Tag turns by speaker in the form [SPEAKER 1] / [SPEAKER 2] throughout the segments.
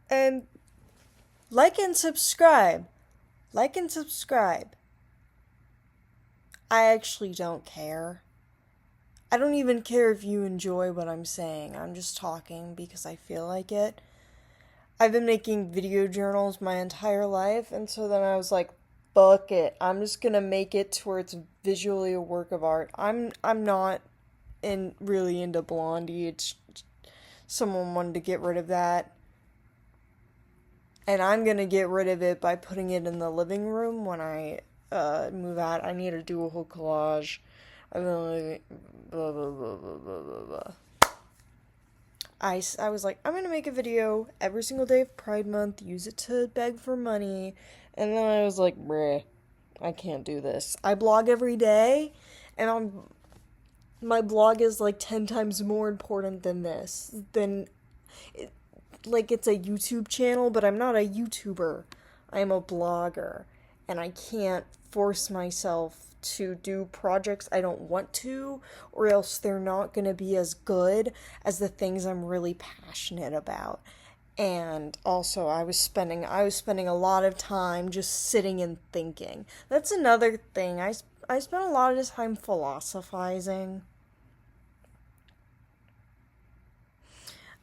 [SPEAKER 1] And like and subscribe. Like and subscribe. I actually don't care. I don't even care if you enjoy what I'm saying. I'm just talking because I feel like it. I've been making video journals my entire life, and so then I was like, fuck it. I'm just gonna make it to where it's visually a work of art. I'm not really into Blondie. It's someone wanted to get rid of that. And I'm gonna get rid of it by putting it in the living room when I move out. I need to do a whole collage. I've been like, blah, blah, blah, blah, blah, blah, blah. I was like, I'm gonna make a video every single day of Pride Month, use it to beg for money, and then I was like, bruh, I can't do this. I blog every day, and my blog is like 10 times more important than this. Like, it's a YouTube channel, but I'm not a YouTuber. I'm a blogger, and I can't force myself to do projects I don't want to, or else they're not going to be as good as the things I'm really passionate about. And also I was spending a lot of time just sitting and thinking. That's another thing. I spent a lot of time philosophizing.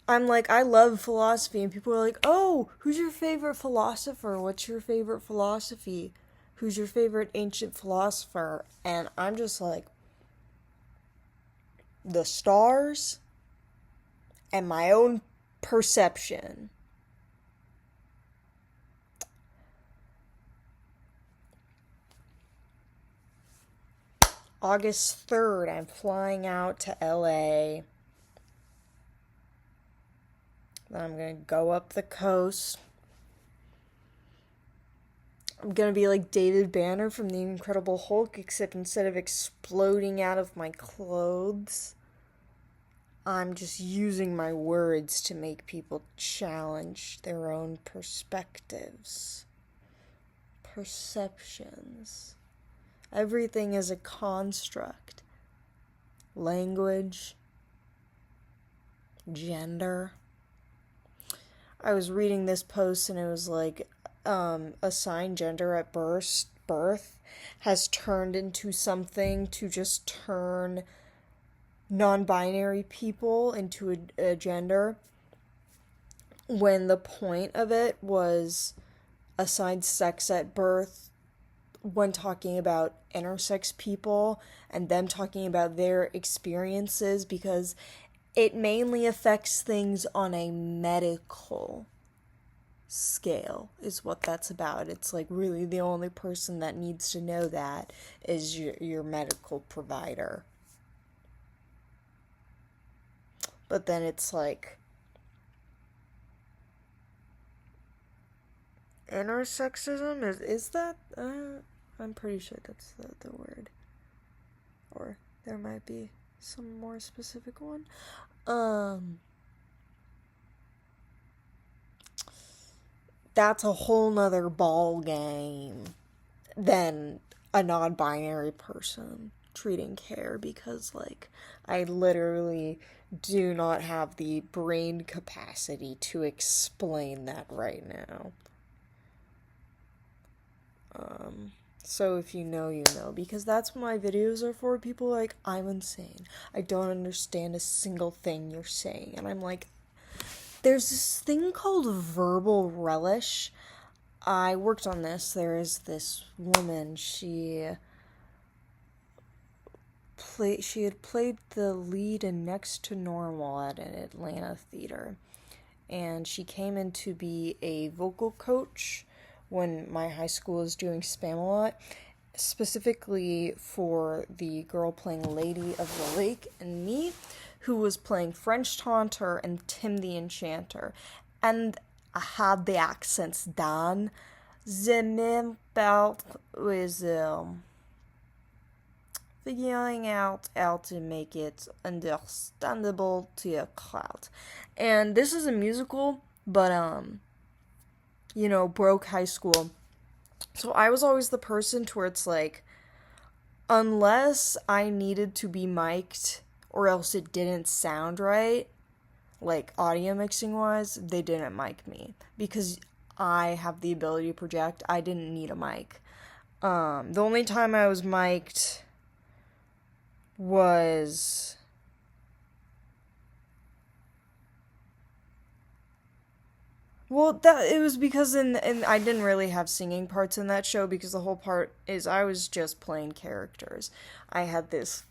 [SPEAKER 1] I'm like, I love philosophy, and people are like, oh, who's your favorite philosopher? What's your favorite philosophy? Who's your favorite ancient philosopher? And I'm just like, the stars and my own perception. August 3rd, I'm flying out to LA. Then I'm gonna go up the coast. I'm gonna be like David Banner from The Incredible Hulk, except instead of exploding out of my clothes, I'm just using my words to make people challenge their own perspectives, perceptions. Everything is a construct. Language, gender. I was reading this post and it was like, assigned gender at birth has turned into something to just turn non-binary people into a gender, when the point of it was assigned sex at birth when talking about intersex people and them talking about their experiences, because it mainly affects things on a medical scale is what that's about. It's like really the only person that needs to know that is your medical provider. But then it's like, intersexism is that I'm pretty sure that's the word, or there might be some more specific one. That's a whole nother ball game than a non-binary person treating care, because like I literally do not have the brain capacity to explain that right now. So if you know, you know, because that's what my videos are for. People are like, I'm insane. I don't understand a single thing you're saying. And I'm like, there's this thing called verbal relish. I worked on this. There is this woman, she had played the lead in Next to Normal at an Atlanta theater. And she came in to be a vocal coach when my high school was doing Spamalot, specifically for the girl playing Lady of the Lake and me, who was playing French Taunter and Tim the Enchanter. And I had the accents done. The main part was figuring out how to make it understandable to a crowd. And this is a musical, but broke high school. So I was always the person to where it's like, unless I needed to be mic'd or else it didn't sound right, like audio mixing wise, they didn't mic me because I have the ability to project. I didn't need a mic. The only time I was mic'd was it was because in I didn't really have singing parts in that show because the whole part is I was just playing characters. I had this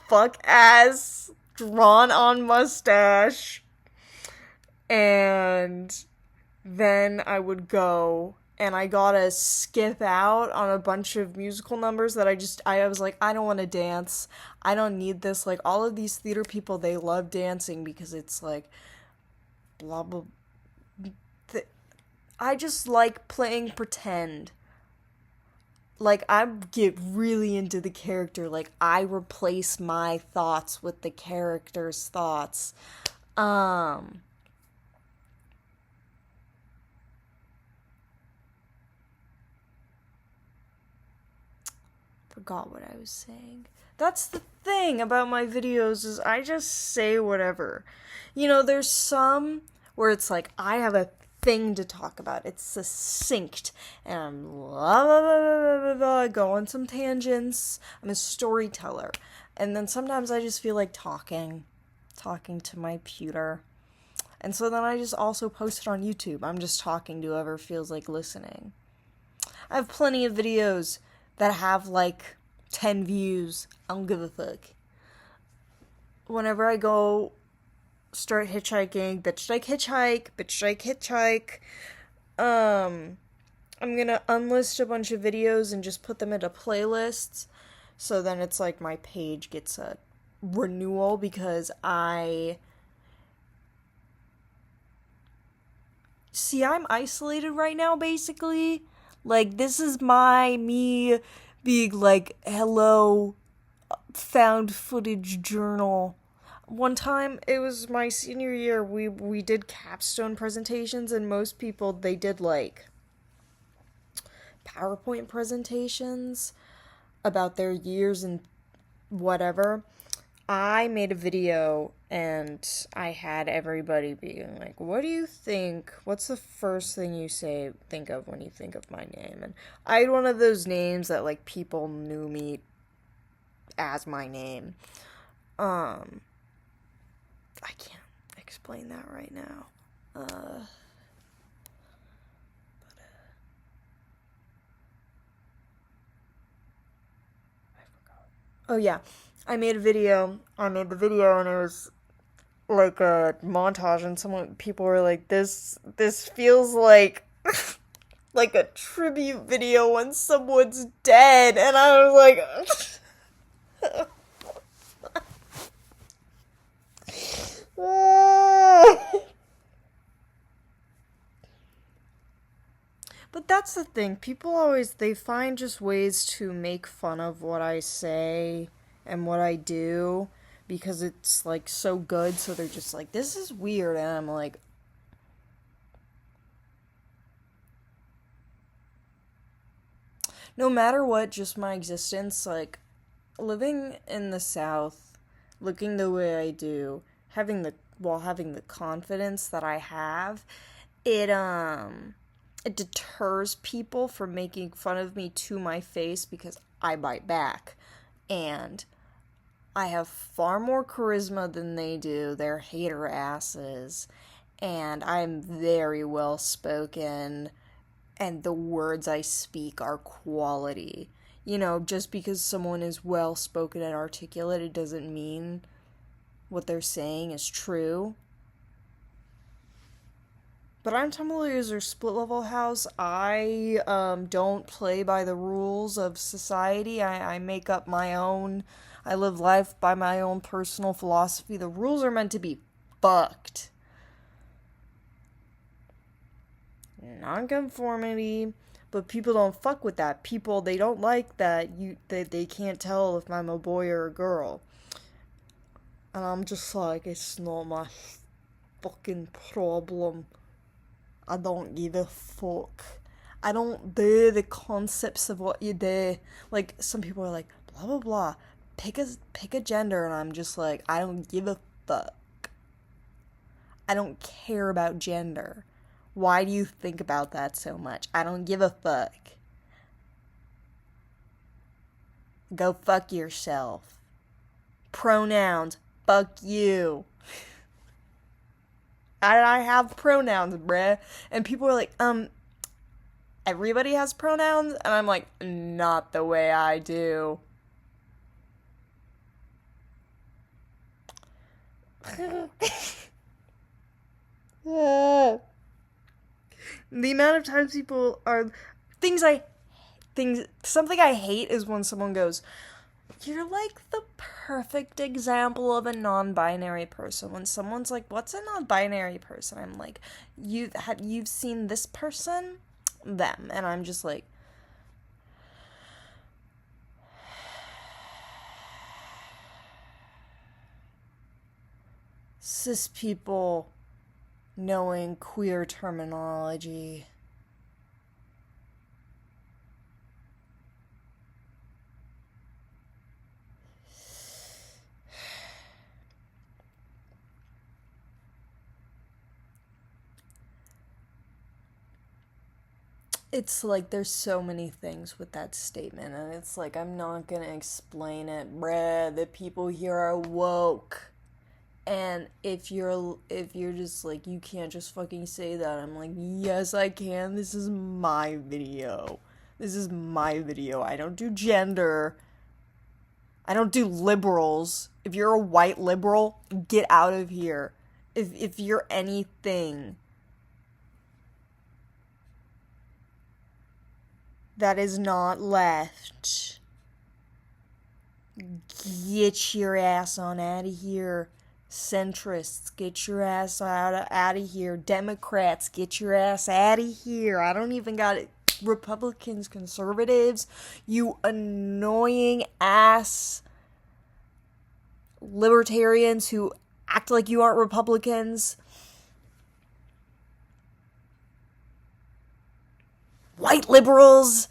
[SPEAKER 1] fuck ass drawn on mustache, and then I would go and I gotta skip out on a bunch of musical numbers that I was like, I don't want to dance. I don't need this. Like, all of these theater people, they love dancing because it's like, blah, blah. I just like playing pretend. Like, I get really into the character. Like, I replace my thoughts with the character's thoughts. Forgot what I was saying. That's the thing about my videos is I just say whatever. You know, there's some where it's like I have a thing to talk about. It's succinct and I'm blah, blah, blah, blah, blah, go on some tangents. I'm a storyteller. And then sometimes I just feel like talking to my pewter. And so then I just also post it on YouTube. I'm just talking to whoever feels like listening. I have plenty of videos that have like 10 views. I don't give a fuck. Whenever I go start hitchhiking, bitch like hitchhike. I'm gonna unlist a bunch of videos and just put them into playlists. So then it's like my page gets a renewal because I'm isolated right now, basically. Like, this is me being like, hello, found footage journal. One time, it was my senior year, we did capstone presentations, and most people, they did like PowerPoint presentations about their years and whatever. I made a video and I had everybody being like, what do you think? What's the first thing you think of when you think of my name? And I had one of those names that like people knew me as my name. I can't explain that right now. Oh yeah, I made the video and it was like a montage, and people were like, this feels like like a tribute video when someone's dead, and I was like But that's the thing. People always, they find just ways to make fun of what I say and what I do because it's, like, so good. So they're just like, this is weird. And I'm like, no matter what, just my existence, like, living in the South, looking the way I do, having the confidence that I have, it deters people from making fun of me to my face because I bite back. And I have far more charisma than they do. They're hater asses. And I'm very well spoken. And the words I speak are quality. You know, just because someone is well spoken and articulate, it doesn't mean what they're saying is true. But I'm Tumblr user split level house. I don't play by the rules of society. I make up my own. I live life by my own personal philosophy. The rules are meant to be fucked. Nonconformity, but people don't fuck with that. People, they don't like that they can't tell if I'm a boy or a girl. And I'm just like, it's not my fucking problem. I don't give a fuck. I don't do the concepts of what you do. Like, some people are like, blah, blah, blah. Pick a gender, and I'm just like, I don't give a fuck. I don't care about gender. Why do you think about that so much? I don't give a fuck. Go fuck yourself. Pronouns, fuck you. I have pronouns, bruh. And people are like, everybody has pronouns? And I'm like, not the way I do. The amount of times people are something I hate is when someone goes, "You're like the perfect example of a non-binary person." When someone's like, "What's a non-binary person?" I'm like, "You've seen this person?" Them. And I'm just like, cis people knowing queer terminology. It's like there's so many things with that statement, and it's like I'm not gonna explain it, bruh. The people here are woke. And if you're just like, you can't just fucking say that, I'm like, yes I can. This is my video. This is my video. I don't do gender. I don't do liberals. If you're a white liberal, get out of here. If you're anything that is not left, get your ass on out of here. Centrists, get your ass out of here. Democrats, get your ass out of here. I don't even got it. Republicans, conservatives, you annoying ass libertarians who act like you aren't Republicans. White liberals.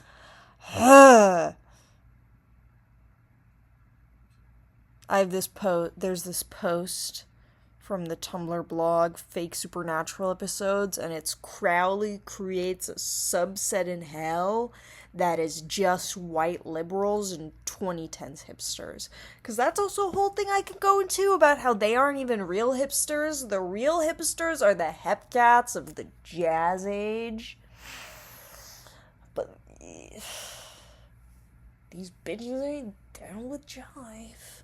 [SPEAKER 1] There's this post from the Tumblr blog, Fake Supernatural Episodes, and it's Crowley creates a subset in hell that is just white liberals and 2010s hipsters. Because that's also a whole thing I could go into about how they aren't even real hipsters. The real hipsters are the hepcats of the jazz age. But these bitches ain't down with jive.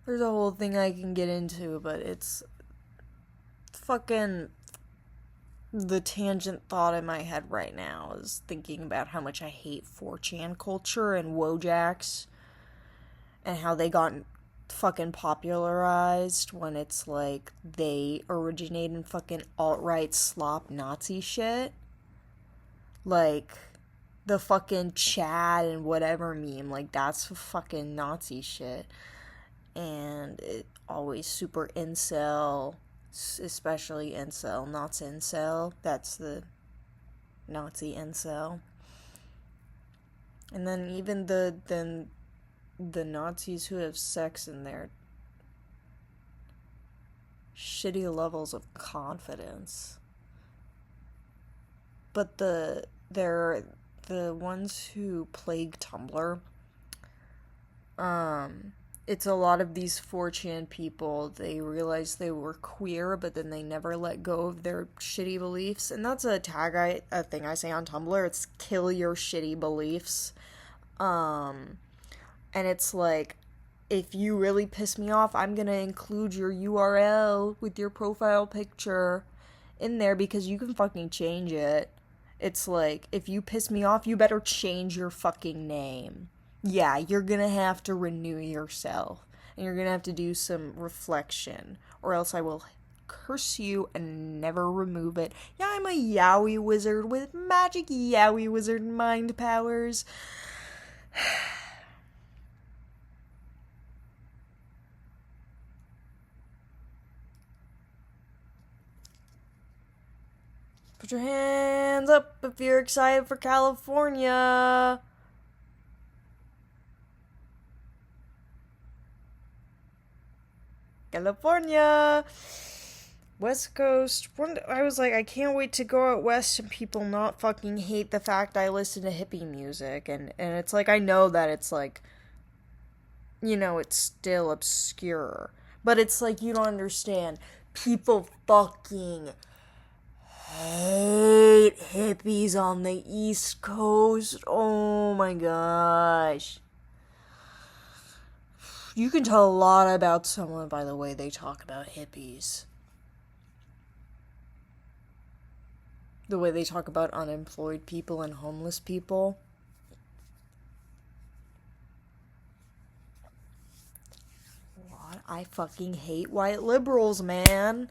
[SPEAKER 1] There's a whole thing I can get into, but it's fucking the tangent thought in my head right now is thinking about how much I hate 4chan culture and Wojaks and how they got fucking popularized when it's like they originate in fucking alt-right slop Nazi shit. Like the fucking Chad and whatever meme, like that's fucking Nazi shit. And it always super incel, especially incel, not incel. That's the Nazi incel. And then even the Nazis who have sex in their shitty levels of confidence. But the ones who plague Tumblr, it's a lot of these 4chan people, they realized they were queer, but then they never let go of their shitty beliefs. And that's a thing I say on Tumblr. It's kill your shitty beliefs. And it's like, if you really piss me off, I'm gonna include your URL with your profile picture in there because you can fucking change it. It's like, if you piss me off, you better change your fucking name. Yeah, you're gonna have to renew yourself. And you're gonna have to do some reflection. Or else I will curse you and never remove it. Yeah, I'm a yaoi wizard with magic yaoi wizard mind powers. Put your hand hands up if you're excited for California. California. West Coast. I was like, I can't wait to go out west and people not fucking hate the fact I listen to hippie music. And it's like, I know that it's like, you know, it's still obscure. But it's like, you don't understand. People fucking hate hippies on the East Coast. Oh my gosh. You can tell a lot about someone by the way they talk about hippies. The way they talk about unemployed people and homeless people. What? I fucking hate white liberals, man.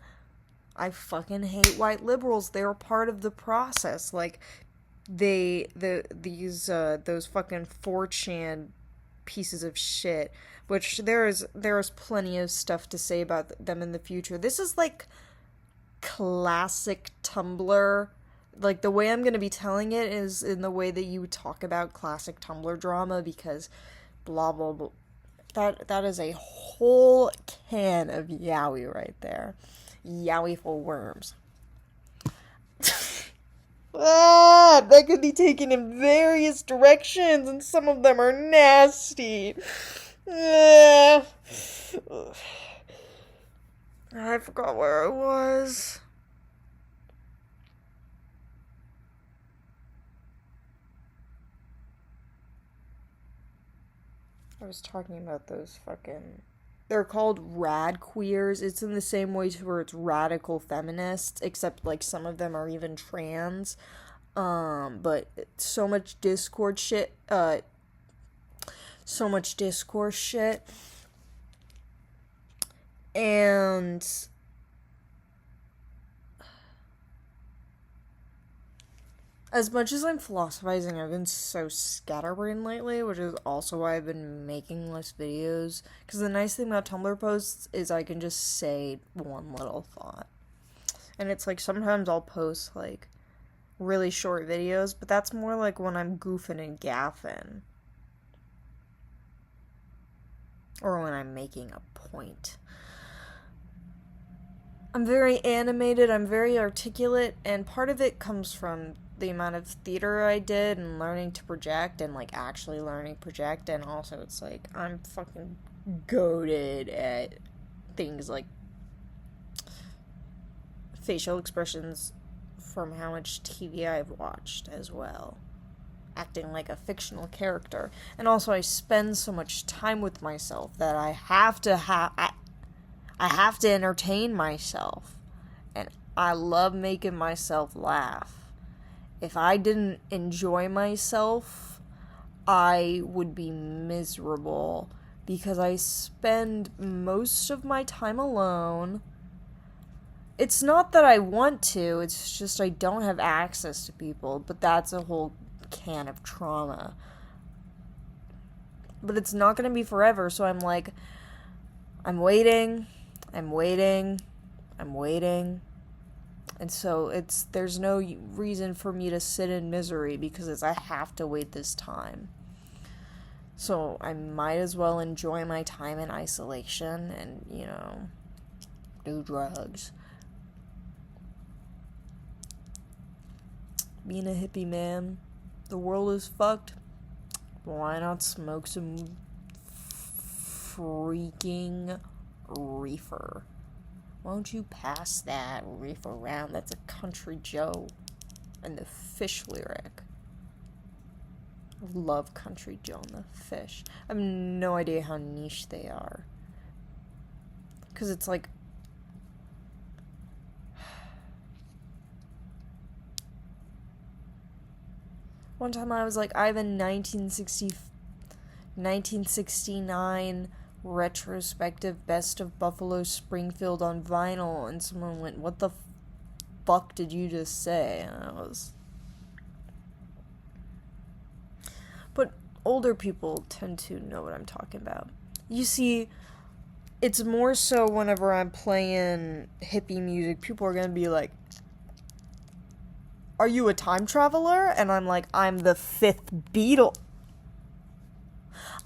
[SPEAKER 1] I fucking hate white liberals. They're part of the process. Like, those fucking 4chan pieces of shit, which there is plenty of stuff to say about them in the future. This is like classic Tumblr. Like, the way I'm going to be telling it is in the way that you talk about classic Tumblr drama, because blah blah blah. That is a whole can of yaoi right there. Yaoi for worms. That could be taken in various directions, and some of them are nasty. I forgot where I was. I was talking about those fucking... They're called rad queers. It's in the same way to where it's radical feminists, except like some of them are even trans. But so much Discord shit. So much discourse shit. And as much as I'm philosophizing, I've been so scatterbrained lately, which is also why I've been making less videos. Because the nice thing about Tumblr posts is I can just say one little thought. And it's like, sometimes I'll post, like, really short videos, but that's more like when I'm goofing and gaffing. Or when I'm making a point. I'm very animated, I'm very articulate, and part of it comes from the amount of theater I did and learning to project and like actually learning to project, and also it's like I'm fucking goated at things like facial expressions from how much TV I've watched as well. Acting like a fictional character. And also I spend so much time with myself that I have to entertain myself. And I love making myself laugh. If I didn't enjoy myself, I would be miserable because I spend most of my time alone. It's not that I want to, it's just I don't have access to people, but that's a whole can of trauma. But it's not going to be forever, so I'm like, I'm waiting. And so there's no reason for me to sit in misery because I have to wait this time. So I might as well enjoy my time in isolation and, you know, do drugs. Being a hippie, man, the world is fucked. Why not smoke some freaking reefer? Why don't you pass that reefer around? That's a Country Joe and the Fish lyric. I love Country Joe and the Fish. I have no idea how niche they are. Because it's like... One time I was like, I have a 1969 retrospective Best of Buffalo Springfield on vinyl, and someone went, what the fuck did you just say? And I was... But older people tend to know what I'm talking about. You see, it's more so whenever I'm playing hippie music, people are gonna be like, are you a time traveler? And I'm like, I'm the fifth Beatle.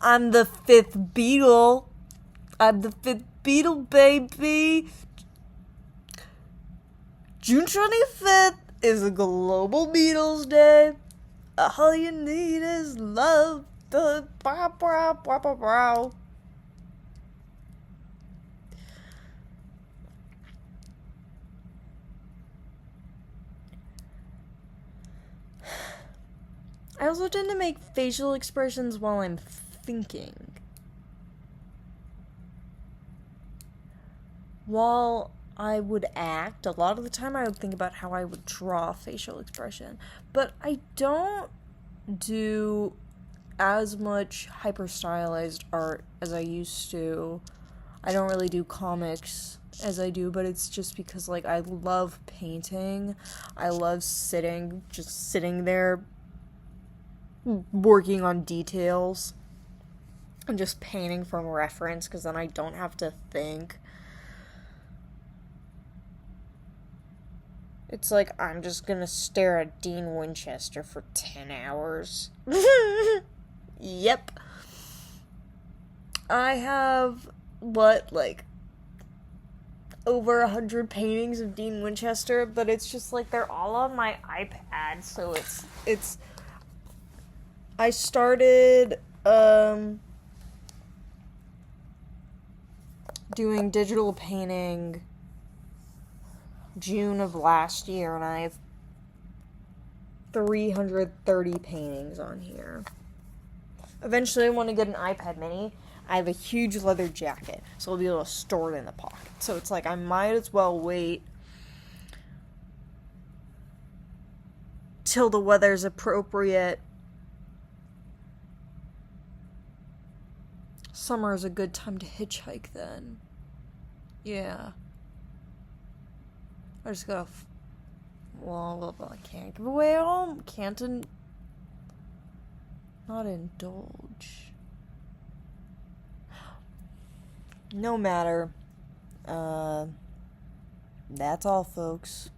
[SPEAKER 1] I'm the fifth Beatle. I'm the fifth Beatle, baby. June 25th is a global Beatles Day. All you need is love. I also tend to make facial expressions while I'm thinking. While I would act, a lot of the time I would think about how I would draw facial expression. But I don't do as much hyper stylized art as I used to. I don't really do comics as I do, but it's just because, like, I love painting. I love just sitting there working on details and just painting from reference, because then I don't have to think. It's like, I'm just gonna stare at Dean Winchester for 10 hours. Yep. I have, over 100 paintings of Dean Winchester, but it's just, like, they're all on my iPad, so it's I started, doing digital painting June of last year, and I have 330 paintings on here. Eventually I want to get an iPad mini. I have a huge leather jacket, so I'll be able to store it in the pocket. So it's like, I might as well wait till the weather's appropriate. Summer is a good time to hitchhike then. Yeah. I just gotta... Well, I can't give away all. Not indulge. No matter. That's all, folks.